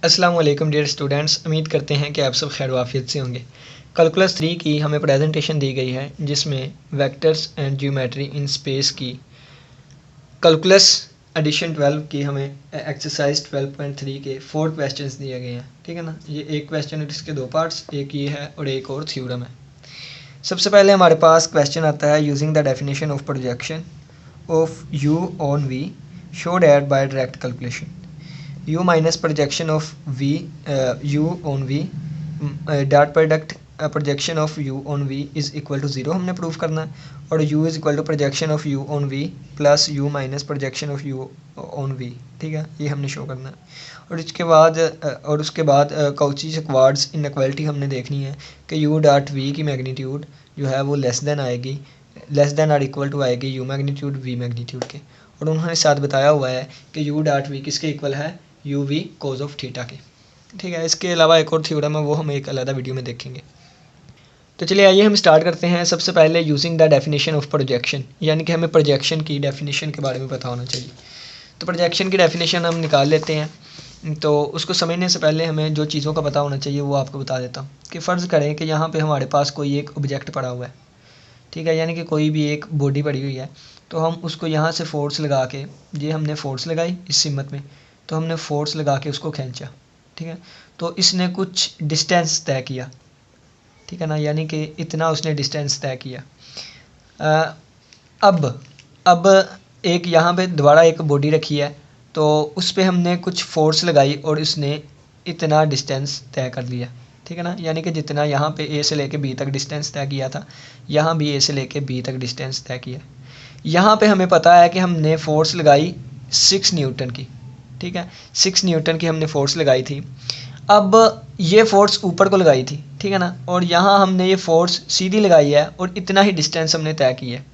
अस्सलाम वालेकुम dear students, उम्मीद करते हैं कि आप सब खैर वाफियत से होंगे। कैलकुलस 3 की हमें प्रेजेंटेशन दी गई है जिसमें vectors and geometry in space की कैलकुलस एडिशन 12 की हमें एक्सरसाइज 12.3 के 4 क्वेश्चंस दिए गए हैं। ठीक है ना, ये एक क्वेश्चन है जिसके दो पार्ट्स, एक ये है और एक और थ्योरम है। सबसे पहले हमारे पास क्वेश्चन आता है using the definition of projection of u on v showed that by direct calculation. u minus projection of v u on v dot product projection of u on v is equal to 0 हमने proof करना है, और u is equal to projection of u on v plus u minus projection of u on v। ठीक है, ये हमने show करना है। और उसके बाद काउची-स्क्वार्ट्ज़ इनइक्वालिटी हमने देखनी है कि u डॉट v की मैग्नीट्यूड जो है वो लेस देन और इक्वल टू आएगी u मैग्नीट्यूड v मैग्नीट्यूड के। और उन्होंने साथ बताया हुआ है कि u डॉट v किसके इक्वल है, u v cos of theta के। ठीक है, इसके अलावा एक और थ्योरम है, वो हम एक अलग वीडियो में देखेंगे। तो चलिए आइए हम स्टार्ट करते हैं। सबसे पहले using the definition of projection, यानी कि हमें प्रोजेक्शन की डेफिनेशन के बारे में पता होना चाहिए। तो प्रोजेक्शन की डेफिनेशन हम निकाल लेते हैं। तो उसको समझने से पहले हमें जो चीज़ों का पता होना चाहिए वो आपको बता देता हूँ। कि फ़र्ज़ करें कि यहाँ पर हमारे पास कोई एक ऑब्जेक्ट पड़ा हुआ है। ठीक है, यानी कि कोई भी एक बॉडी पड़ी हुई है, तो हम उसको यहाँ से फोर्स लगा के, ये हमने फोर्स लगाई इस सिमत में, तो हमने फोर्स लगा के उसको खींचा। ठीक है, तो इसने कुछ डिस्टेंस तय किया। ठीक है ना, यानी कि इतना उसने डिस्टेंस तय किया। अब एक यहाँ पे दोबारा एक बॉडी रखी है, तो उस पर हमने कुछ फोर्स लगाई और उसने इतना डिस्टेंस तय कर लिया। ठीक है ना, यानी कि जितना यहाँ पे ए से लेके बी तक डिस्टेंस तय किया था, यहाँ भी ए से लेके बी तक डिस्टेंस तय किया। यहाँ पे हमें पता है कि हमने फोर्स लगाई 6 न्यूटन की। ठीक है, 6 न्यूटन की हमने फोर्स लगाई थी। अब ये फोर्स ऊपर को लगाई थी। ठीक है ना, और यहाँ हमने ये फोर्स सीधी लगाई है और इतना ही डिस्टेंस हमने तय किया है।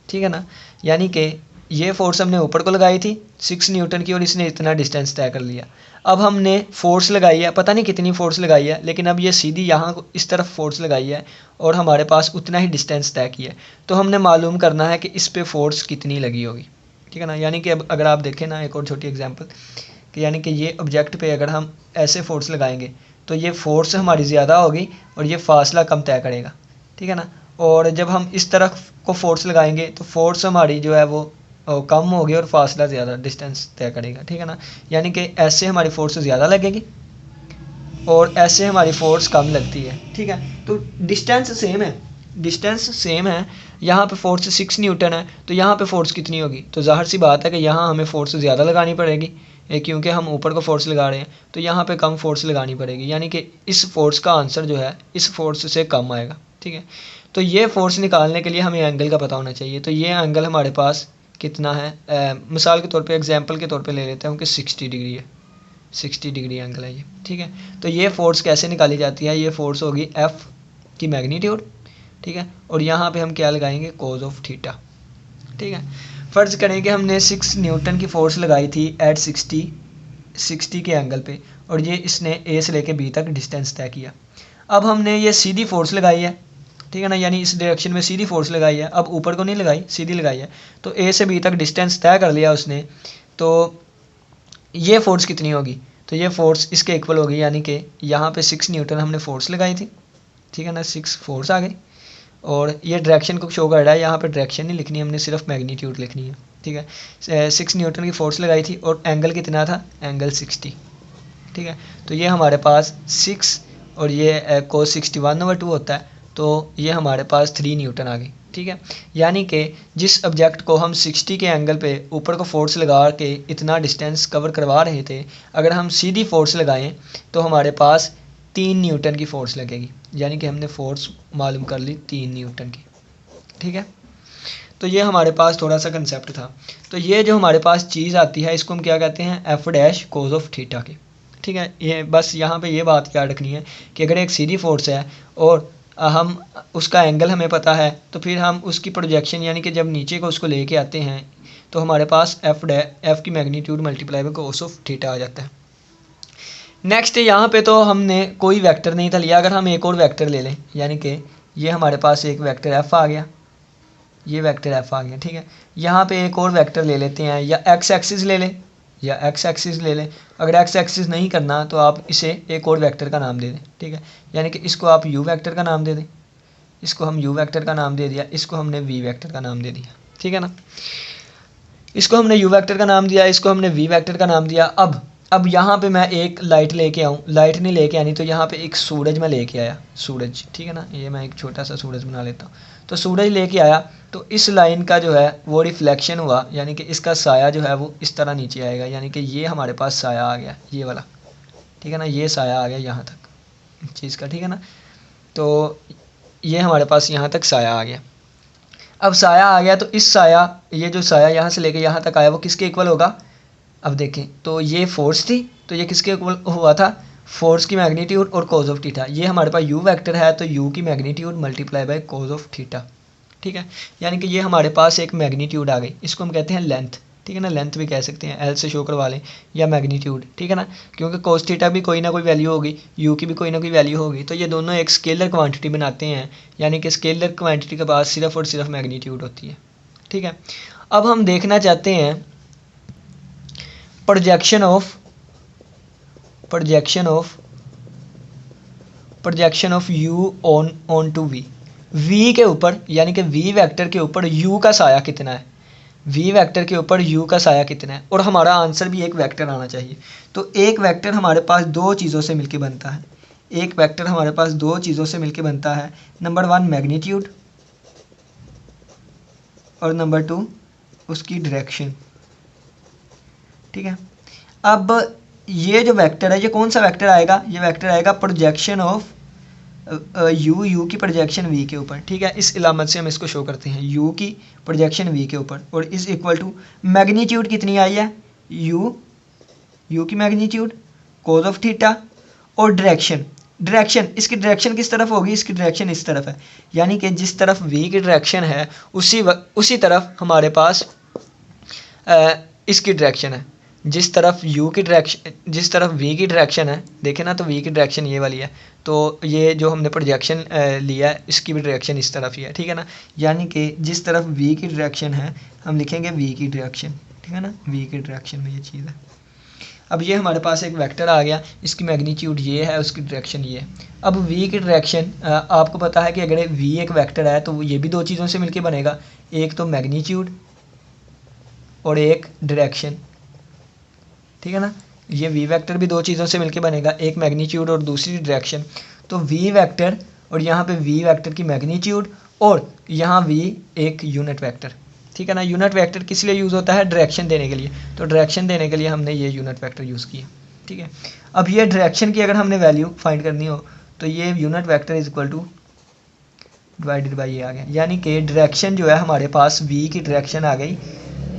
ठीक है ना, यानी कि ये फोर्स हमने ऊपर को लगाई थी 6 न्यूटन की और इसने इतना डिस्टेंस तय कर लिया। अब हमने फोर्स लगाई है, पता नहीं कितनी फोर्स लगाई है, लेकिन अब ये सीधी यहाँ इस तरफ फोर्स लगाई है और हमारे पास उतना ही डिस्टेंस तय किया है। तो हमने मालूम करना है कि इस पे फोर्स कितनी लगी होगी। ठीक है ना, यानी कि अब अगर आप देखें ना एक और छोटी एग्जांपल कि यानी कि ये ऑब्जेक्ट पे अगर हम ऐसे फोर्स लगाएंगे तो ये फोर्स हमारी ज़्यादा होगी और ये फासला कम तय करेगा। ठीक है ना, और जब हम इस तरफ को फोर्स लगाएंगे तो फोर्स हमारी जो है वो कम होगी और फासला ज़्यादा डिस्टेंस तय करेगा। ठीक है ना, यानी कि ऐसे हमारी फोर्स ज़्यादा लगेगी और ऐसे हमारी फोर्स कम लगती है। ठीक है, तो डिस्टेंस सेम है। यहाँ पे फोर्स 6 न्यूटन है, तो यहाँ पे फोर्स कितनी होगी, तो ज़ाहिर सी बात है कि यहाँ हमें फोर्स ज़्यादा लगानी पड़ेगी, क्योंकि हम ऊपर को फोर्स लगा रहे हैं, तो यहाँ पे कम फोर्स लगानी पड़ेगी। यानी कि इस फोर्स का आंसर जो है इस फोर्स से कम आएगा। ठीक है, तो ये फोर्स निकालने के लिए हमें एंगल का पता होना चाहिए। तो ये एंगल हमारे पास कितना है, मिसाल के तौर पे एग्जांपल के तौर पे ले लेते हैं कि 60 डिग्री है, 60 डिग्री एंगल है ये। ठीक है, तो ये फोर्स कैसे निकाली जाती है, ये फोर्स होगी एफ की मैग्नीट्यूड। ठीक है, और यहाँ पे हम क्या लगाएंगे, कोज ऑफ थीटा। ठीक है, फ़र्ज़ करें कि हमने 6 न्यूटन की फोर्स लगाई थी एट 60 के एंगल पे, और ये इसने ए से लेके बी तक डिस्टेंस तय किया। अब हमने ये सीधी फोर्स लगाई है। ठीक है ना, यानी इस डायरेक्शन में सीधी फोर्स लगाई है, अब ऊपर को नहीं लगाई, सीधी लगाई है, तो ए से बी तक डिस्टेंस तय कर लिया उसने। तो ये फोर्स कितनी होगी, तो ये फोर्स इसके इक्वल होगी, यानी कि यहाँ पे 6 न्यूटन हमने फोर्स लगाई थी। ठीक है ना, 6 फोर्स आ गई, और ये डायरेक्शन को शो कर रहा है, यहाँ पे डायरेक्शन नहीं लिखनी, हमने सिर्फ मैग्नीट्यूड लिखनी है। ठीक है, 6 न्यूटन की फोर्स लगाई थी और एंगल कितना था, एंगल 60। ठीक है, तो ये हमारे पास 6 और ये कोस 61/2 होता है, तो ये हमारे पास 3 न्यूटन आ गई। ठीक है, यानी कि जिस ऑब्जेक्ट को हम 60 के एंगल पे ऊपर को फोर्स लगा के इतना डिस्टेंस कवर करवा रहे थे, अगर हम सीधी फोर्स लगाएं तो हमारे पास 3 न्यूटन की फोर्स लगेगी, यानी कि हमने फोर्स मालूम कर ली 3 न्यूटन की। ठीक है, तो ये हमारे पास थोड़ा सा कंसेप्ट था। तो ये जो हमारे पास चीज़ आती है इसको हम क्या कहते हैं, f dash cos of theta की। ठीक है, ये बस यहाँ पे ये बात याद रखनी है कि अगर एक सीधी फोर्स है और हम उसका एंगल हमें पता है, तो फिर हम उसकी प्रोजेक्शन यानी कि जब नीचे को उसको लेके आते हैं तो हमारे पास एफ की magnitude multiply by cos of theta आ जाता है। नेक्स्ट यहाँ पे तो हमने कोई वेक्टर नहीं था लिया, अगर हम एक और वेक्टर ले लें, यानी कि ये हमारे पास एक वेक्टर एफ आ गया, ये वेक्टर एफ आ गया। ठीक है, यहाँ पे एक और वेक्टर ले लेते हैं, या एक्स एक्सिस ले लें, या एक्स एक्सिस ले लें। अगर एक्स एक्सिस नहीं करना तो आप इसे एक और वेक्टर का नाम दे दें, ठीक है। यानी कि इसको आप यू वेक्टर का नाम दे दें, इसको हम यू वेक्टर का नाम दे दिया, इसको हमने वी वेक्टर का नाम दे दिया, ठीक है ना। इसको हमने यू वेक्टर का नाम दिया, इसको हमने वी वेक्टर का नाम दिया। अब यहाँ पे मैं एक लाइट लेके आऊँ, लाइट नहीं लेके आनी, तो यहाँ पे एक सूरज मैं लेके आया, सूरज, ठीक है ना। ये मैं एक छोटा सा सूरज बना लेता हूँ। तो सूरज लेके आया, तो इस लाइन का जो है वो रिफ्लेक्शन हुआ, यानी कि इसका साया जो है वो इस तरह नीचे आएगा, यानी कि ये हमारे पास साया आ गया, ये वाला, ठीक है ना। ये साया आ गया यहाँ तक चीज़ का, ठीक है ना। तो ये हमारे पास यहाँ तक साया आ गया। अब साया आ गया, तो इस साया, ये जो साया यहाँ से लेके यहाँ तक आया वो किसके इक्वल होगा। अब देखें, तो ये फोर्स थी, तो ये किसके इक्वल हुआ था, फोर्स की मैग्नीट्यूड और कॉज ऑफ थीटा। ये हमारे पास यू वेक्टर है, तो यू की magnitude multiply bye cause of theta, ठीक है। यानी कि ये हमारे पास एक मैग्नीट्यूड आ गई, इसको हम कहते हैं लेंथ, ठीक है ना। लेंथ भी कह सकते हैं, एल से शो करवा लें, या मैग्नीट्यूड, ठीक है ना। क्योंकि कॉस थीटा भी कोई ना कोई वैल्यू होगी, यू की भी कोई ना कोई वैल्यू होगी, तो ये दोनों एक स्केलर क्वांटिटी बनाते हैं। यानी कि स्केलर क्वांटिटी के पास सिर्फ और सिर्फ मैग्नीट्यूड होती है, ठीक है। अब हम देखना चाहते हैं projection of u onto v के ऊपर, यानी कि वी वेक्टर के ऊपर यू का साया कितना है, वी वेक्टर के ऊपर यू का साया कितना है। और हमारा आंसर भी एक वेक्टर आना चाहिए। तो एक वेक्टर हमारे पास दो चीज़ों से मिलके बनता है, एक वेक्टर हमारे पास दो चीज़ों से मिलके बनता है। नंबर 1 मैग्नीट्यूड, और नंबर 2 उसकी डायरेक्शन, ठीक है। अब ये जो वेक्टर है, ये कौन सा वेक्टर आएगा, ये वेक्टर आएगा प्रोजेक्शन ऑफ यू की प्रोजेक्शन वी के ऊपर, ठीक है। इस इलामत से हम इसको शो करते हैं, यू की प्रोजेक्शन वी के ऊपर, और इज इक्वल टू मैग्नीट्यूड कितनी आई है, यू की मैग्नीट्यूड, कॉज ऑफ थीटा, और डायरेक्शन इसकी डायरेक्शन किस तरफ होगी, इसकी डायरेक्शन इस तरफ है। यानी कि जिस तरफ वी की डायरेक्शन है उसी तरफ हमारे पास इसकी डायरेक्शन है। जिस तरफ वी की डायरेक्शन है, देखें ना, तो वी की डायरेक्शन ये वाली है, तो ये जो हमने प्रोजेक्शन लिया है इसकी भी डायरेक्शन इस तरफ ही है, ठीक है ना। यानी कि जिस तरफ वी की डायरेक्शन है हम लिखेंगे वी की डायरेक्शन, ठीक है ना, वी की डायरेक्शन में ये चीज़ है। अब ये हमारे पास एक वेक्टर आ गया, इसकी मैग्नीट्यूड ये है, उसकी डायरेक्शन ये है। अब वी की डायरेक्शन, आपको पता है कि अगर वी एक वेक्टर है तो ये भी दो चीज़ों से मिलकर बनेगा, एक तो मैग्नीट्यूड और एक डायरेक्शन, ठीक है ना। ये वी वेक्टर भी दो चीज़ों से मिलकर बनेगा, एक मैग्नीट्यूड और दूसरी डायरेक्शन। तो वी वेक्टर और यहाँ पे वी वेक्टर की मैग्नीट्यूड, और यहाँ वी एक यूनिट वेक्टर, ठीक है ना। यूनिट वेक्टर किस लिए यूज़ होता है, डायरेक्शन देने के लिए, तो डायरेक्शन देने के लिए हमने ये यूनिट वेक्टर यूज़ किया, ठीक है। अब ये डायरेक्शन की अगर हमने वैल्यू फाइंड करनी हो तो ये unit vector is equal two divided by ये आ गया। यानी कि डायरेक्शन जो है हमारे पास वी की डायरेक्शन आ गई,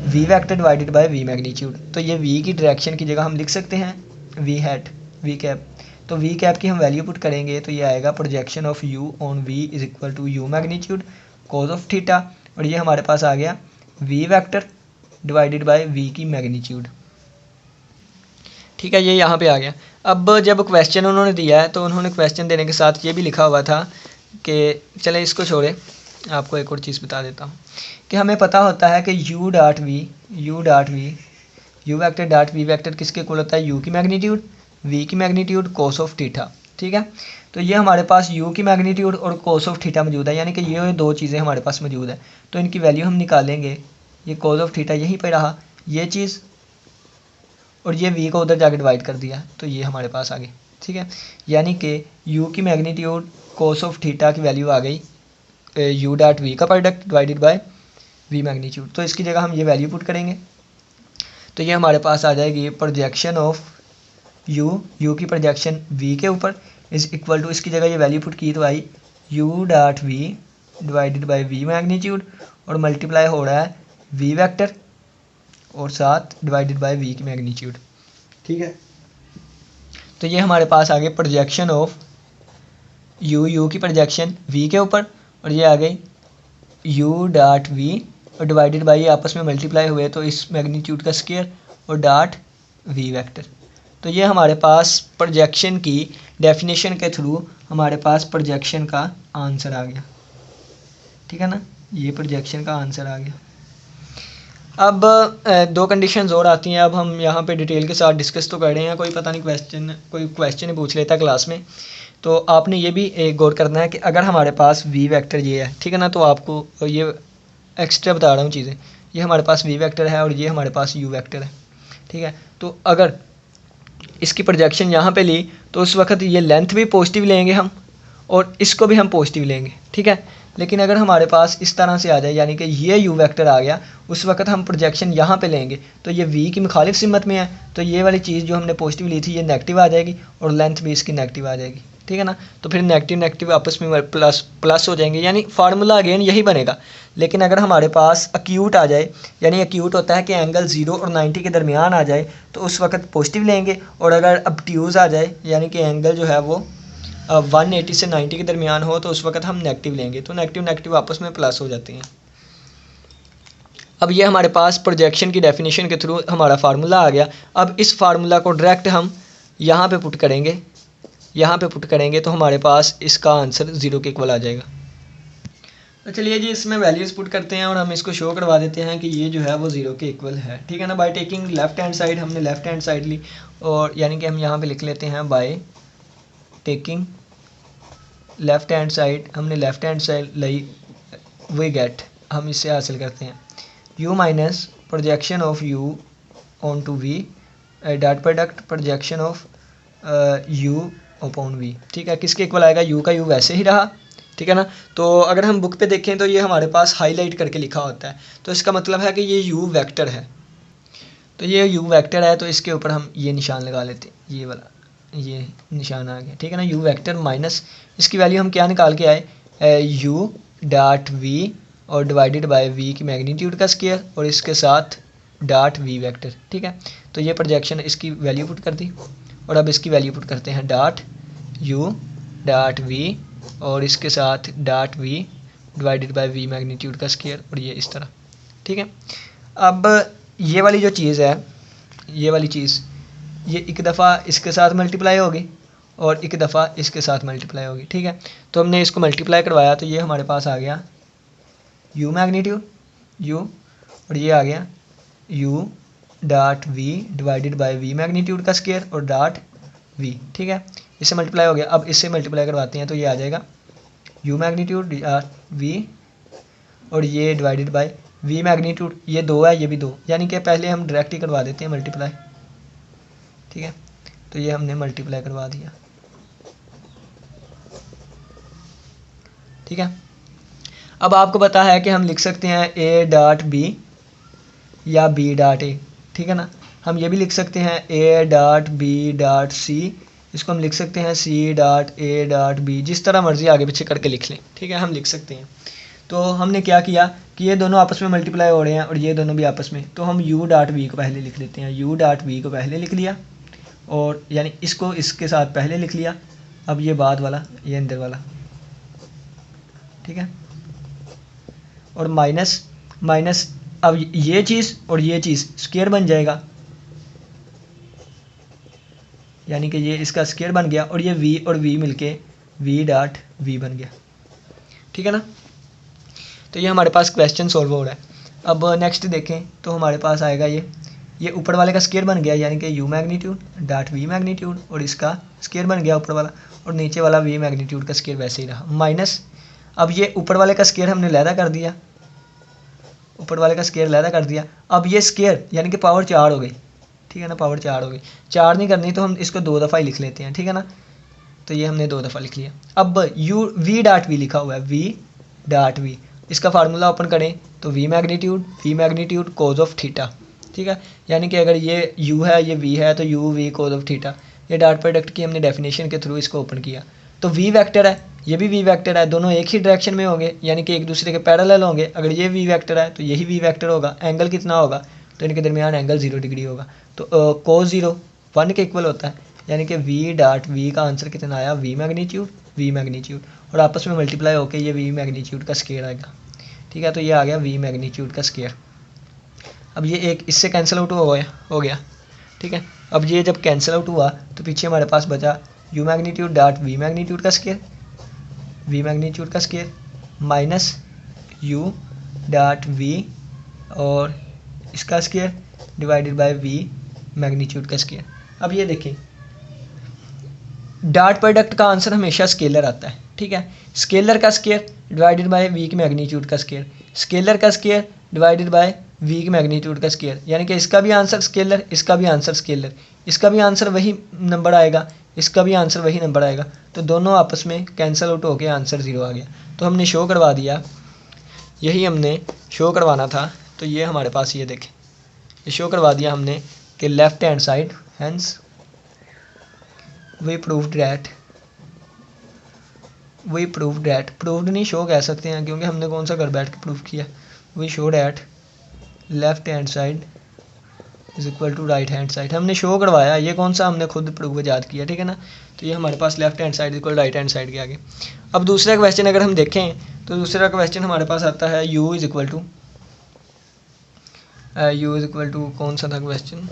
v vector divided by v magnitude. तो ये वी की डायरेक्शन की जगह हम लिख सकते हैं वी हैट, वी कैप। तो वी कैप की हम वैल्यू पुट करेंगे तो ये आएगा projection of u on v is equal to u magnitude cos of theta, और ये हमारे पास आ गया v vector divided by v की मैग्नीट्यूड, ठीक है। ये यहाँ पे आ गया। अब जब क्वेश्चन उन्होंने दिया है तो उन्होंने क्वेश्चन देने के साथ ये भी लिखा हुआ था कि, चले इसको छोड़े, आपको एक और चीज़ बता देता हूँ कि हमें पता होता है कि u vector dot v vector किसके इक्वल होता है, यू की मैग्नीट्यूड, वी की मैग्नीट्यूड, कोस ऑफ थीटा, ठीक है। तो ये हमारे पास यू की मैग्नीट्यूड और कोस ऑफ थीटा मौजूद है, यानी कि ये दो चीज़ें हमारे पास मौजूद है। तो इनकी वैल्यू हम निकालेंगे, ये कोस ऑफ थीटा यहीं पर रहा, ये चीज़, और ये वी को उधर जाके डिवाइड कर दिया, तो ये हमारे पास आ गई, ठीक है। यानी कि यू की मैग्नीट्यूड कोस ऑफ थीटा की वैल्यू आ गई यू डॉट वी का product divided by v magnitude. तो इसकी जगह हम ये वैल्यू पुट करेंगे तो ये हमारे पास आ जाएगी प्रोजेक्शन ऑफ यू की प्रोजेक्शन वी के ऊपर इज इक्वल टू, इसकी जगह ये वैल्यू पुट की तो आई u dot v divided by v magnitude, और मल्टीप्लाई हो रहा है वी वेक्टर और साथ डिवाइडेड बाय वी की मैग्नीट्यूड, ठीक है। तो ये हमारे पास आ गए प्रोजेक्शन ऑफ यू की प्रोजेक्शन वी के ऊपर, और ये आ गई यू डॉट वी और डिवाइडेड बाई आपस में मल्टीप्लाई हुए तो इस मैग्नीट्यूड का स्क्वायर और डॉट वी वेक्टर। तो ये हमारे पास प्रोजेक्शन की डेफिनेशन के थ्रू हमारे पास प्रोजेक्शन का आंसर आ गया, ठीक है ना। ये प्रोजेक्शन का आंसर आ गया। अब दो कंडीशंस और आती हैं। अब हम यहाँ पे डिटेल के साथ डिस्कस तो कर रहे हैं, कोई पता नहीं कोई क्वेश्चन ही पूछ लेता है क्लास में। तो आपने ये भी गौर करना है कि अगर हमारे पास वी वेक्टर ये है, ठीक है ना, तो आपको ये एक्स्ट्रा बता रहा हूँ चीज़ें। ये हमारे पास वी वेक्टर है और ये हमारे पास यू वेक्टर है, ठीक है। तो अगर इसकी प्रोजेक्शन यहाँ पे ली तो उस वक्त ये लेंथ भी पॉजिटिव लेंगे हम और इसको भी हम पॉजिटिव लेंगे, ठीक है। लेकिन अगर हमारे पास इस तरह से आ जाए, यानी कि ये यू वेक्टर आ गया, उस वक्त हम प्रोजेक्शन यहाँ पे लेंगे तो ये वी की मुखालिफ सिमत में है, तो ये वाली चीज़ जो हमने पॉजिटिव ली थी ये नेगेटिव आ जाएगी और लेंथ भी इसकी नेगेटिव आ जाएगी, ठीक है ना। तो फिर नेगेटिव नेगेटिव आपस में प्लस हो जाएंगे, यानी फार्मूला अगेन यही बनेगा। लेकिन अगर हमारे पास एक्यूट आ जाए, यानी एक्यूट होता है कि एंगल 0 और 90 के दरमियान आ जाए, तो उस वक्त पॉजिटिव लेंगे। और अगर ऑब्ट्यूज़ आ जाए, यानी कि एंगल जो है वो 180 से 90 के दरमियान हो, तो उस वक्त हम नेगेटिव लेंगे। तो नेगेटिव नेगेटिव आपस में प्लस हो जाते हैं। अब ये हमारे पास प्रोजेक्शन की डेफिनेशन के थ्रू हमारा फार्मूला आ गया। अब इस फार्मूला को डायरेक्ट हम यहाँ पे पुट करेंगे, यहाँ पे पुट करेंगे तो हमारे पास इसका आंसर 0 के इक्वल आ जाएगा। तो चलिए जी इसमें वैल्यूज़ पुट करते हैं और हम इसको शो करवा देते हैं कि ये जो है वो 0 के इक्वल है, ठीक है ना। By taking left hand side, हमने लेफ्ट हैंड साइड ली और यानी कि हम यहाँ पे लिख लेते हैं by taking left hand side, हमने लेफ्ट हैंड साइड ली, वी गेट, हम इससे हासिल करते हैं u minus projection of u onto v dot product projection of u upon v, ठीक है। किसके इक्वल आएगा, u का u वैसे ही रहा, ठीक है ना। तो अगर हम बुक पे देखें तो ये हमारे पास हाईलाइट करके लिखा होता है, तो इसका मतलब है कि ये u वेक्टर है। तो ये u वेक्टर है, तो इसके ऊपर हम ये निशान लगा लेते हैं, ये वाला ये निशान आ गया, ठीक है ना। u वेक्टर माइनस इसकी वैल्यू हम क्या निकाल के आए, u डॉट v और डिवाइडेड बाय v की मैग्नीट्यूड का स्क्वायर और इसके साथ डॉट v वेक्टर, ठीक है। तो ये प्रोजेक्शन इसकी वैल्यू पुट कर दी और अब इसकी वैल्यू पुट करते हैं डॉट u डॉट v और इसके साथ dot v divided by v magnitude का स्क्वायर और ये इस तरह, ठीक है। अब ये वाली जो चीज़ है, ये वाली चीज़ ये एक दफ़ा इसके साथ मल्टीप्लाई होगी और एक दफ़ा इसके साथ मल्टीप्लाई होगी, ठीक है। तो हमने इसको मल्टीप्लाई करवाया तो ये हमारे पास आ गया u मैग्नीट्यूड u और ये आ गया u dot v divided by v magnitude का स्क्वायर और डॉट v, ठीक है। इससे मल्टीप्लाई हो गया। अब इससे मल्टीप्लाई करवाते हैं तो ये आ जाएगा u मैग्नीट्यूड v और ये डिवाइडेड बाय v मैग्नीट्यूड, ये 2 है ये भी 2, यानी कि पहले हम डायरेक्ट ही करवा देते हैं मल्टीप्लाई, ठीक है। तो ये हमने मल्टीप्लाई करवा दिया, ठीक है। अब आपको पता है कि हम लिख सकते हैं a डॉट b या b डॉट a, ठीक है ना। हम ये भी लिख सकते हैं a dot b dot c, इसको हम लिख सकते हैं c dot a dot b, जिस तरह मर्जी आगे पीछे करके लिख लें, ठीक है, हम लिख सकते हैं। तो हमने क्या किया कि ये दोनों आपस में मल्टीप्लाई हो रहे हैं और ये दोनों भी आपस में, तो हम u डॉट v को पहले लिख लेते हैं, u डॉट v को पहले लिख लिया और यानी इसको इसके साथ पहले लिख लिया। अब ये बाद वाला ये अंदर वाला, ठीक है, और माइनस माइनस, अब ये चीज़ और ये चीज़ स्क्वायर बन जाएगा, यानी कि ये इसका स्क्वायर बन गया और ये v और v मिलके v डॉट v बन गया, ठीक है ना। तो ये हमारे पास क्वेश्चन सॉल्व हो रहा है। अब नेक्स्ट देखें तो हमारे पास आएगा ये ऊपर वाले का स्क्वायर बन गया, यानी कि u magnitude dot v magnitude और इसका स्क्वायर बन गया ऊपर वाला और नीचे वाला v मैग्नीट्यूड का स्क्वायर वैसे ही रहा, माइनस अब ये ऊपर वाले का स्क्वायर हमने लहदा कर दिया, ऊपर वाले का स्क्वायर लहदा कर दिया। अब ये स्क्वायर यानी कि पावर 4 हो गई, ठीक है ना, पावर 4 हो गई। 4 नहीं करनी तो हम इसको 2 दफ़ा ही लिख लेते हैं, ठीक है ना। तो ये हमने 2 दफ़ा लिख लिया। अब v डॉट v लिखा हुआ है, v डॉट v, इसका फार्मूला ओपन करें तो v magnitude cos of theta, ठीक है। यानी कि अगर ये u है ये v है तो u v cos of theta, ये डॉट प्रोडक्ट की हमने डेफिनेशन के थ्रू इसको ओपन किया। तो v वेक्टर है, ये भी v वेक्टर है, दोनों एक ही डायरेक्शन में होंगे, यानी कि एक दूसरे के पैरेलल होंगे। अगर ये v वेक्टर है तो यही v वेक्टर होगा। एंगल कितना होगा, तो इनके दरमियान एंगल 0 डिग्री होगा। तो कोस 0 1 के इक्वल होता है, यानी कि v डॉट v का आंसर कितना आया, v मैग्नीट्यूड और आपस में मल्टीप्लाई होकर ये v मैग्नीट्यूड का स्क्वायर आएगा, ठीक है। तो ये आ गया v मैग्नीट्यूड का स्क्वायर। अब ये एक इससे कैंसिल आउट हो गया, ठीक है। अब ये जब कैंसिल आउट हुआ तो पीछे हमारे पास बचा u magnitude dot v magnitude का square minus u dot v और इसका square divided by v magnitude का स्क्वायर। अब ये देखें डॉट प्रोडक्ट का आंसर हमेशा स्केलर आता है, ठीक है। स्केलर का स्क्वायर डिवाइडेड बाय v की मैग्नीट्यूड का स्क्वायर, स्केलर का स्क्वायर डिवाइडेड बाय v की मैग्नीट्यूड का स्क्वायर, यानी कि इसका भी आंसर स्केलर, इसका भी आंसर स्केलर, इसका भी आंसर वही नंबर आएगा, इसका भी आंसर वही नंबर आएगा, तो दोनों आपस में कैंसिल आउट होकर आंसर 0 आ गया। तो हमने शो करवा दिया, यही हमने शो करवाना था। तो ये हमारे पास ये देखें, ये शो करवा दिया हमने कि left hand side, hence we proved that, proved नहीं शो कह सकते हैं क्योंकि हमने कौन सा घर बैठ के प्रूव किया। We show that left hand side is equal to right hand side, हमने शो करवाया, ये कौन सा हमने खुद प्रूव याद किया, ठीक है ना। तो ये हमारे पास left hand side equal right hand side के आगे। अब दूसरा क्वेश्चन अगर हम देखें तो दूसरा क्वेश्चन हमारे पास आता है u इज इक्वल टू कौन सा था question,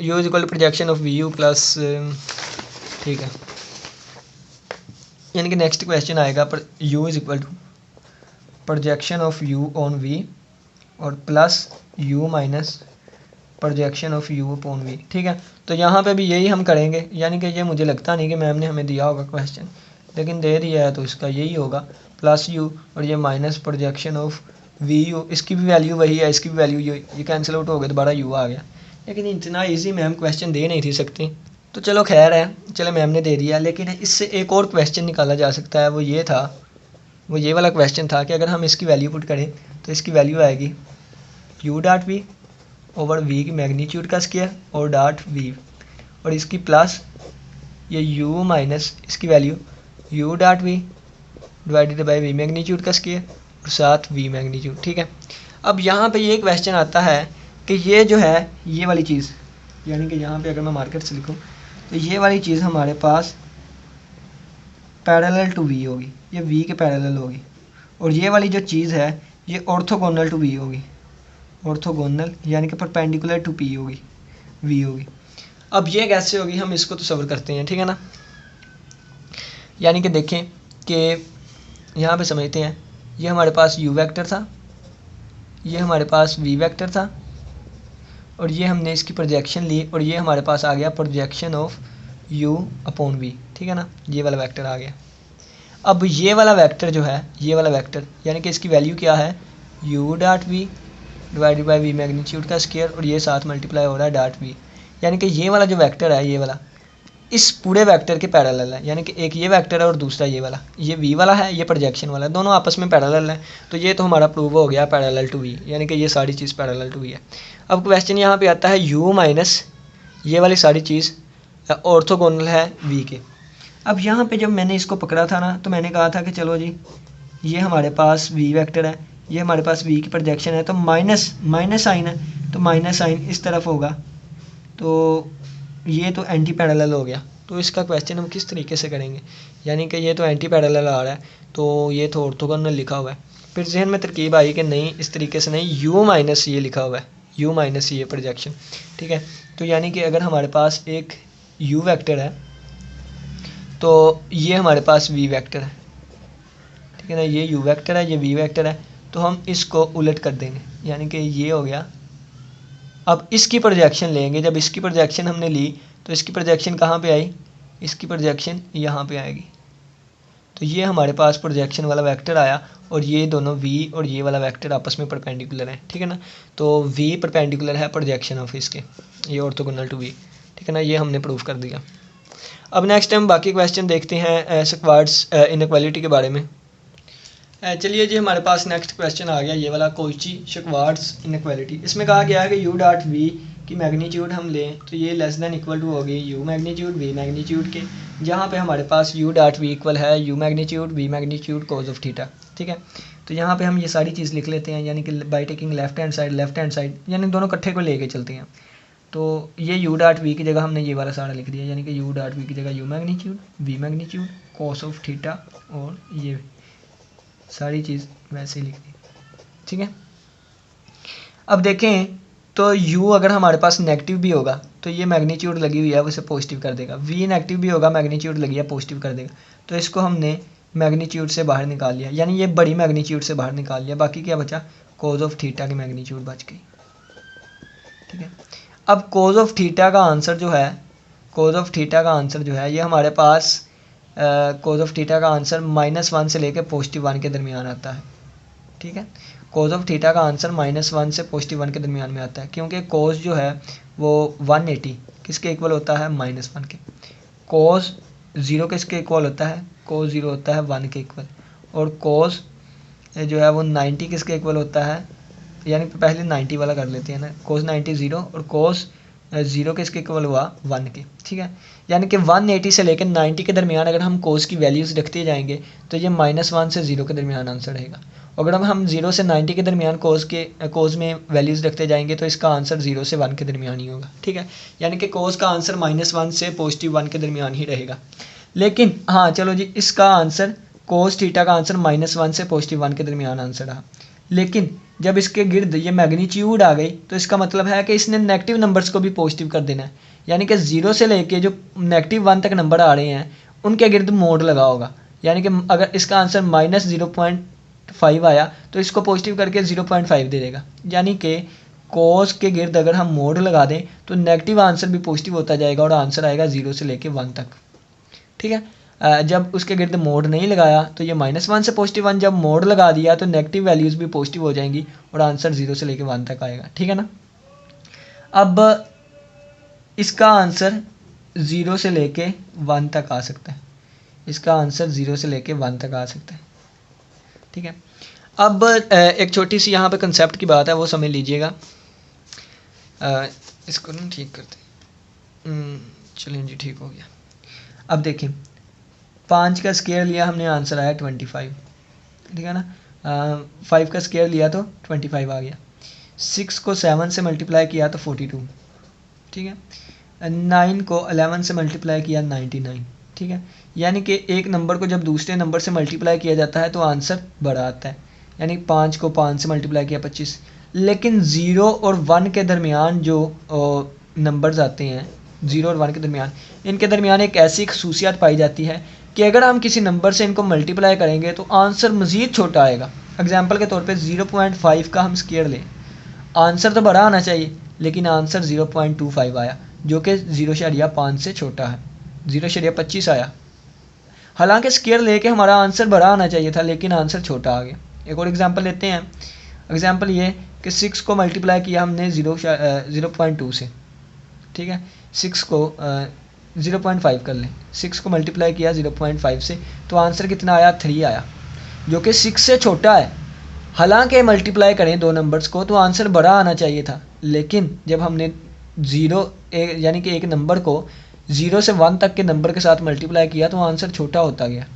u is equal to projection of v u plus, ठीक है, यानी कि नेक्स्ट क्वेश्चन आएगा पर u is equal to projection of u on v और plus u minus projection of u upon v, ठीक है। तो यहाँ पे भी यही हम करेंगे, यानी कि ये मुझे लगता नहीं कि मैम ने हमें दिया होगा क्वेश्चन, लेकिन दे दिया है तो इसका यही होगा प्लस u और ये माइनस प्रोजेक्शन ऑफ vu, इसकी भी वैल्यू वही है, इसकी भी वैल्यू ये कैंसिल आउट हो गया, दोबारा u आ गया। लेकिन इतना ईजी मैम क्वेश्चन दे नहीं थी सकती, तो चलो खैर है, चलो मैम ने दे दिया। लेकिन इससे एक और क्वेश्चन निकाला जा सकता है, वो ये वाला क्वेश्चन था कि अगर हम इसकी वैल्यू पुट करें तो इसकी वैल्यू आएगी u dot v over v की मैग्नीट्यूड का स्क्वायर और डॉट v, और इसकी प्लस ये u माइनस इसकी value u dot v divided by v magnitude का स्क्वायर और साथ v मैग्नीट्यूड, ठीक है। अब यहाँ पे ये क्वेश्चन आता है कि ये जो है ये वाली चीज़, यानी कि यहाँ पे अगर मैं मार्केट से लिखूँ तो ये वाली चीज़ हमारे पास पैरेलल टू v होगी, ये v के पैरेलल होगी, और ये वाली जो चीज़ है ये ऑर्थोगोनल टू v होगी, ऑर्थोगोनल यानी कि परपेंडिकुलर टू p होगी, v होगी। अब ये कैसे होगी, हम इसको तो सब्र करते हैं, ठीक है ना। यानी कि देखें कि यहाँ पे समझते हैं, ये हमारे पास u वेक्टर था, ये हमारे पास v वेक्टर था, और ये हमने इसकी प्रोजेक्शन ली और ये हमारे पास आ गया projection of u upon v, ठीक है ना, ये वाला वेक्टर आ गया। अब ये वाला वेक्टर जो है, ये वाला वेक्टर यानी कि इसकी वैल्यू क्या है u dot v divided by v magnitude का स्क्वायर और ये साथ मल्टीप्लाई हो रहा है डॉट v, यानी कि ये वाला जो वेक्टर है ये वाला इस पूरे वेक्टर के पैरेलल है, यानी कि एक ये वेक्टर है और दूसरा ये वाला, ये v वाला है, ये प्रोजेक्शन वाला है, दोनों आपस में पैरेलल है। तो ये तो हमारा प्रूव हो गया पैरेलल टू v, यानी कि ये सारी चीज़ पैरेलल टू v है। अब क्वेश्चन यहाँ पे आता है u माइनस ये वाली सारी चीज़ ऑर्थोगोनल है v के। अब यहाँ पे जब मैंने इसको पकड़ा था ना, तो मैंने कहा था कि चलो जी ये हमारे पास v वेक्टर है, ये हमारे पास v की प्रोजेक्शन है, तो माइनस साइन है, तो माइनस साइन इस तरफ होगा, तो ये तो एंटी पैरेलल हो गया। तो इसका क्वेश्चन हम किस तरीके से करेंगे, यानी कि ये तो एंटी पैरेलल आ रहा है, तो ये तो ऑर्थोगोनल लिखा हुआ है। फिर जहन में तरकीब आई कि नहीं, इस तरीके से नहीं, u माइनस ये लिखा हुआ है, u माइनस ये प्रोजेक्शन, ठीक है। तो यानी कि अगर हमारे पास एक u वेक्टर है तो ये हमारे पास v वेक्टर है, ठीक है ना, ये u वेक्टर है, ये v वेक्टर है, तो हम इसको उलट कर देंगे, यानी कि ये हो गया। अब इसकी प्रोजेक्शन लेंगे, जब इसकी प्रोजेक्शन हमने ली तो इसकी प्रोजेक्शन कहाँ पे आई, इसकी प्रोजेक्शन यहाँ पे आएगी, तो ये हमारे पास प्रोजेक्शन वाला वेक्टर आया और ये दोनों v और ये वाला वेक्टर आपस में परपेंडिकुलर है, ठीक है ना। तो v परपेंडिकुलर है प्रोजेक्शन ऑफ इसके, ये ऑर्थोगोनल टू v, ठीक है ना, ये हमने प्रूव कर दिया। अब नेक्स्ट टाइम बाकी क्वेश्चन देखते हैं स्क्वाड्स इनइक्वालिटी के बारे में। चलिए जी, हमारे पास नेक्स्ट क्वेश्चन आ गया ये वाला, कोची स्क्वाड्स इनइक्वालिटी। इसमें कहा गया है कि u डॉट v की मैग्नीट्यूड हम लें तो ये लेस देन इक्वल टू होगी u मैग्नीट्यूड v मैग्नीट्यूड के, जहाँ पे हमारे पास u डॉट v इक्वल है u magnitude v magnitude cos of theta, ठीक है। तो यहाँ पे हम ये सारी चीज़ लिख लेते हैं, यानी कि by taking left hand side, यानी दोनों इकट्ठे को लेके चलते हैं। तो ये u डॉट v की जगह हमने ये वाला सारा लिख दिया, यानी कि u डॉट v की जगह u magnitude v magnitude cos of theta और ये सारी चीज़ वैसे ही लिख दी, ठीक है। अब देखें तो u अगर हमारे पास नेगेटिव भी होगा तो ये मैग्नीट्यूड लगी हुई है वो इसे पॉजिटिव कर देगा, v नेगेटिव भी होगा मैग्नीट्यूड लगी है पॉजिटिव कर देगा। तो इसको हमने मैग्नीट्यूड से बाहर निकाल लिया, यानी ये बड़ी मैग्नीट्यूड से बाहर निकाल लिया, बाकी क्या बचा, कोज ऑफ थीटा की मैग्नीट्यूड बच गई। ठीक है, अब कोज ऑफ थीटा का आंसर जो है, कोज ऑफ थीटा का आंसर जो है ये हमारे पास कोज ऑफ थीटा का आंसर -1 से लेकर +1 के दरमियान आता है। ठीक है, कोज ऑफ थीटा का आंसर -1 से +1 के दरमियान में आता है, क्योंकि कोज जो है वो 180 किसके इक्वल होता है, -1 के। कोज 0 किसके इक्वल होता है, कोज 0 होता है 1 के इक्वल। और कोज जो है वो 90 किसके इक्वल होता है, यानी पहले 90 वाला कर लेते हैं ना, कोज 90 0 और कोज 0 किसके इक्वल हुआ, 1 के। ठीक है, यानी कि 180 से लेकर 90 के दरमियान अगर हम कोज की वैल्यूज़ रखते जाएंगे तो ये -1 से 0 के दरमियान आंसर रहेगा। अगर हम 0 से 90 के दरमियान कोज में वैल्यूज़ रखते जाएंगे तो इसका आंसर 0 से 1 के दरमियान ही होगा। ठीक है, यानी कि कोज का आंसर -1 से +1 के दरमियान ही रहेगा। लेकिन हाँ चलो जी, इसका आंसर कोज थीटा का आंसर -1 से +1 के दरमियान आंसर रहा। लेकिन जब इसके गिर्द ये मैग्नीट्यूड आ गई तो इसका मतलब है कि इसने नेगेटिव नंबर्स को भी पॉजिटिव कर देना है, यानी कि 0 से लेके जो -1 तक नंबर आ रहे हैं उनके गिर्द मोड लगा होगा। यानी कि अगर इसका आंसर -0.5 आया तो इसको पॉजिटिव करके 0.5 दे देगा, यानी कि कोस के गिर्द अगर हम मोड लगा दें तो नेगेटिव आंसर भी पॉजिटिव होता जाएगा और आंसर आएगा 0 से लेके 1 तक। ठीक है, जब उसके गिर्द मोड नहीं लगाया तो ये -1 से +1, जब मोड लगा दिया तो नेगेटिव वैल्यूज़ भी पॉजिटिव हो जाएंगी और आंसर 0 से लेके 1 तक आएगा। ठीक है ना, अब इसका आंसर 0 से लेके 1 तक आ सकता है, इसका आंसर 0 से लेके 1 तक आ सकता है। ठीक है, अब एक छोटी सी यहाँ पे कंसेप्ट की बात है, वो समझ लीजिएगा। इसको ना ठीक करते, चलिए जी ठीक हो गया। अब देखिए 5 का स्क्वायर लिया हमने, आंसर आया 25। ठीक है ना, 5 का स्क्वायर लिया तो 25 आ गया। 6 को 7 से मल्टीप्लाई किया तो 42। ठीक है, 9 को 11 से मल्टीप्लाई किया 99। ठीक है, यानी कि एक नंबर को जब दूसरे नंबर से मल्टीप्लाई किया जाता है तो आंसर बड़ा आता है, यानी 5 को 5 से मल्टीप्लाई किया 25। लेकिन 0 और 1 के दरमियान जो नंबर्स आते हैं, 0 और 1 के दरमियान, इनके दरमियान एक ऐसी खसूसियात पाई जाती है कि अगर हम किसी नंबर से इनको मल्टीप्लाई करेंगे तो आंसर मज़ीद छोटा आएगा। एग्जाम्पल के तौर पे 0.5 का हम स्क्वायर लें, आंसर तो बड़ा आना चाहिए लेकिन आंसर 0.25 आया, जो कि 0.5 से छोटा है, 0.25 आया। हालांकि स्क्वायर लेके हमारा आंसर बड़ा आना चाहिए था लेकिन आंसर छोटा आ गया। एक और एग्जांपल लेते हैं, एग्जांपल ये कि 6 को मल्टीप्लाई किया हमने 0.2 से। ठीक है, 6 को 0.5 कर लें, 6 को मल्टीप्लाई किया 0.5 से तो आंसर कितना आया, 3 आया, जो कि 6 से छोटा है। हालांकि मल्टीप्लाई करें दो नंबर्स को तो आंसर बड़ा आना चाहिए था, लेकिन जब हमने यानी कि एक नंबर को 0 से 1 तक के नंबर के साथ मल्टीप्लाई किया तो आंसर छोटा होता गया।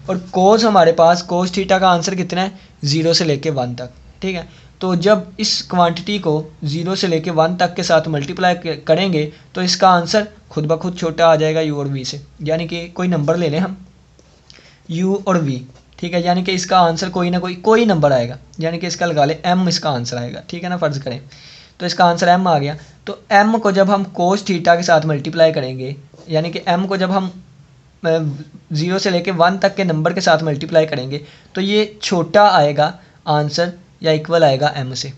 और कोस हमारे पास, कोस थीटा का आंसर कितना है, 0 से लेके 1 तक। ठीक है, तो जब इस क्वांटिटी को 0 से लेके 1 तक के साथ मल्टीप्लाई करेंगे तो इसका आंसर खुद ब खुद छोटा आ जाएगा u और v से। यानी कि कोई नंबर ले लें हम, u और v। ठीक है, यानी कि इसका आंसर कोई ना कोई नंबर आएगा, यानी कि इसका लगा ले m इसका आंसर आएगा। ठीक है ना, फ़र्ज़ करें तो इसका आंसर m आ गया। तो m को जब हम कोस थीटा के साथ मल्टीप्लाई करेंगे, यानी कि m को जब हम 0 से लेके 1 तक के नंबर के साथ मल्टीप्लाई करेंगे तो ये छोटा आएगा आंसर, या इक्वल आएगा m से।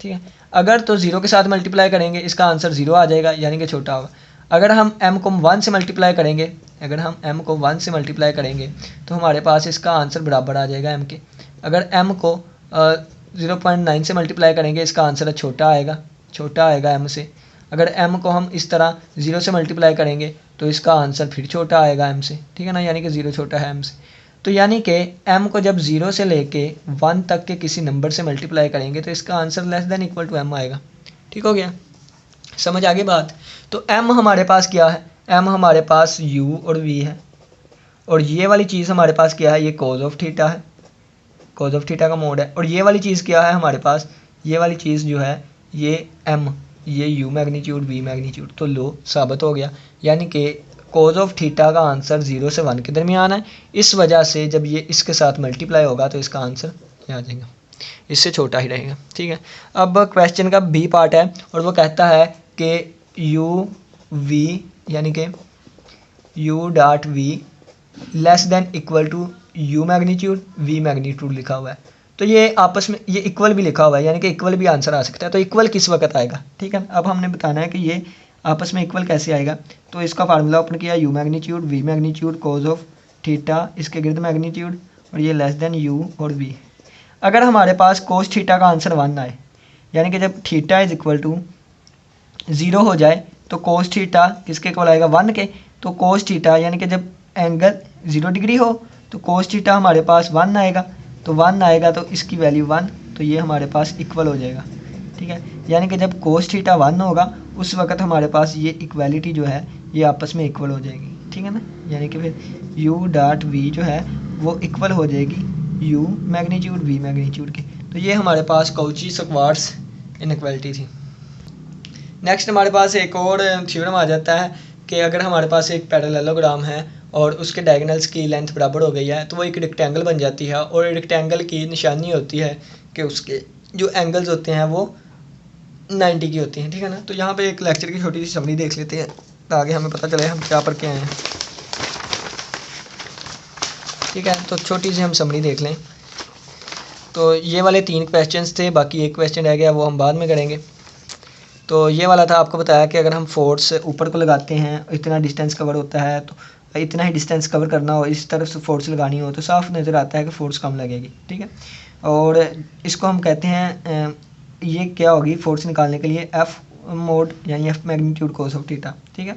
ठीक है, अगर तो 0 के साथ मल्टीप्लाई करेंगे इसका आंसर 0 आ जाएगा, यानी कि छोटा होगा। अगर हम m को 1 से मल्टीप्लाई करेंगे, अगर हम m को 1 से मल्टीप्लाई करेंगे तो हमारे पास इसका आंसर बराबर आ जाएगा m के। अगर m को 0.9 से मल्टीप्लाई करेंगे इसका आंसर छोटा आएगा m से। अगर m को हम इस तरह 0 से मल्टीप्लाई करेंगे तो इसका आंसर फिर छोटा आएगा m से। ठीक है ना, यानी कि 0 छोटा है m से। तो यानी कि m को जब 0 से लेके 1 तक के किसी नंबर से मल्टीप्लाई करेंगे तो इसका answer less than equal to m आएगा। ठीक हो गया, समझ आ गई बात। तो m हमारे पास क्या है, m हमारे पास u और v है, और ये वाली चीज़ हमारे पास क्या है, ये कोज ऑफ थीटा है, कोज ऑफ थीटा का मोड है। और ये वाली चीज़ क्या है हमारे पास, ये वाली चीज़ जो है ये m, ये u मैग्नीट्यूड v मैग्नीट्यूड, तो लो साबित हो गया। यानी कि कोज ऑफ थीटा का आंसर 0 से 1 के दरमियान है, इस वजह से जब ये इसके साथ मल्टीप्लाई होगा तो इसका आंसर ये आ जाएगा, इससे छोटा ही रहेगा। ठीक है, अब क्वेश्चन का बी पार्ट है और वो कहता है कि u v यानी कि u dot v less than equal to u magnitude v magnitude लिखा हुआ है, तो ये आपस में ये इक्वल भी लिखा हुआ है, यानी कि इक्वल भी आंसर आ सकता है। तो इक्वल किस वक्त आएगा, ठीक है। अब हमने बताना है कि ये आपस में इक्वल कैसे आएगा। तो इसका फार्मूला ओपन किया, u magnitude v magnitude cos of theta, इसके गिर्द मैग्नीट्यूड, और ये लेस देन u और v। अगर हमारे पास कोस थीटा का आंसर 1 आए, यानी कि जब थीटा इज इक्वल टू 0 हो जाए तो कोस थीटा किसके इक्वल आएगा, 1 के। तो कोस थीटा यानी कि जब एंगल 0 डिग्री हो तो कोस थीटा हमारे पास 1 आएगा, तो 1 आएगा तो इसकी वैल्यू 1, तो ये हमारे पास इक्वल हो जाएगा, ठीक है। यानी कि जब कोस थीटा 1 होगा उस वक्त हमारे पास ये इक्वालिटी जो है ये आपस में इक्वल हो जाएगी, ठीक है ना। यानी कि फिर u डॉट v जो है वो इक्वल हो जाएगी u मैग्नीट्यूड v मैग्नीट्यूड के। तो ये हमारे पास कॉची-स्क्वार्ट्ज इनइक्वालिटी थी। नेक्स्ट हमारे पास एक और थ्योरम आ जाता है कि अगर हमारे पास एक पैरेललोग्राम है और उसके डायगोनल्स की लेंथ बराबर हो गई है तो वो एक रेक्टेंगल बन जाती है, और रेक्टेंगल की निशानी होती है कि उसके जो एंगल्स होते हैं वो 90 की होती हैं, ठीक है ना। तो यहाँ पे एक लेक्चर की छोटी सी समरी देख लेते हैं ताकि हमें पता चले हम क्या पढ़ के आए हैं, ठीक है। तो छोटी सी हम समरी देख लें। तो ये वाले 3 क्वेश्चंस थे, बाकी एक क्वेश्चन रह गया वो हम बाद में करेंगे। तो ये वाला था, आपको बताया कि अगर हम फोर्स ऊपर को लगाते हैं, इतना डिस्टेंस कवर होता है, तो इतना ही डिस्टेंस कवर करना हो, इस तरफ से फोर्स लगानी हो तो साफ नज़र आता है कि फोर्स कम लगेगी, ठीक है। और इसको हम कहते हैं ये क्या होगी, फोर्स निकालने के लिए एफ मोड यानी F magnitude cos of theta, ठीक है।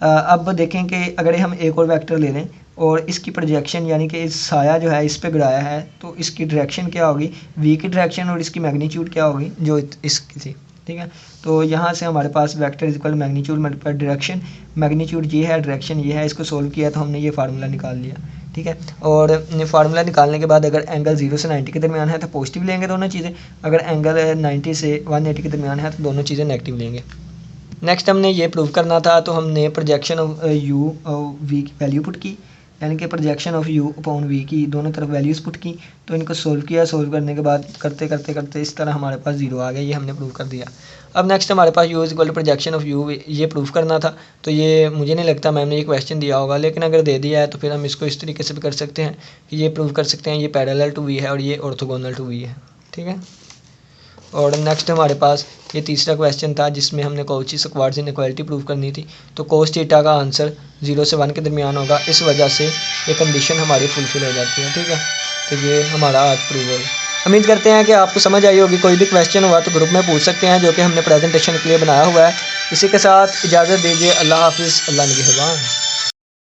अब देखें कि अगर हम एक और वेक्टर ले लें और इसकी प्रोजेक्शन यानी कि इस साया जो है इस पे गिराया है तो इसकी डायरेक्शन क्या होगी, v की डायरेक्शन, और इसकी मैग्नीट्यूड क्या होगी जो इसकी थी, ठीक है। तो यहाँ से हमारे पास vector is equal magnitude multiply direction, magnitude ये है, डायरेक्शन ये है, इसको सोल्व किया तो हमने ये फार्मूला निकाल लिया, ठीक है। और फार्मूला निकालने के बाद अगर एंगल 0 से 90 के दरमियान है तो पॉजिटिव लेंगे दोनों चीज़ें, अगर एंगल 90 से 180 के दरमियान है तो दोनों चीज़ें नेगेटिव लेंगे। नेक्स्ट हमने ये प्रूव करना था, तो हमने प्रोजेक्शन ऑफ u और v की वैल्यू पुट की, यानी कि projection of u upon v की दोनों तरफ वैल्यूज़ पुट की। तो इनको सोल्व किया, सोल्व करने के बाद करते करते करते इस तरह हमारे पास 0 आ गया, ये हमने प्रूव कर दिया। अब नेक्स्ट हमारे पास u is equal to projection of u, ये प्रूव करना था। तो ये मुझे नहीं लगता मैम ने ये क्वेश्चन दिया होगा, लेकिन अगर दे दिया है तो फिर हम इसको इस तरीके से भी कर सकते हैं कि ये प्रूव कर सकते हैं ये पैरेलल टू v है और ये ऑर्थोगोनल टू v है, ठीक है। और नेक्स्ट हमारे पास ये तीसरा क्वेश्चन था जिसमें हमने कॉची-स्क्वार्ट्ज इनइक्वालिटी प्रूव करनी थी। तो कोस थीटा का आंसर 0 से 1 के दरमियान होगा, इस वजह से ये कंडीशन हमारी फुलफिल हो जाती है, ठीक है। तो ये हमारा आज प्रूव हो गया। उम्मीद करते हैं कि आपको समझ आई होगी। कोई भी क्वेश्चन हुआ तो ग्रुप में पूछ सकते हैं जो कि हमने प्रेजेंटेशन के लिए बनाया हुआ है। इसी के साथ इजाज़त दीजिए। अल्लाह हाफिज़, अल्लाह निगहबान।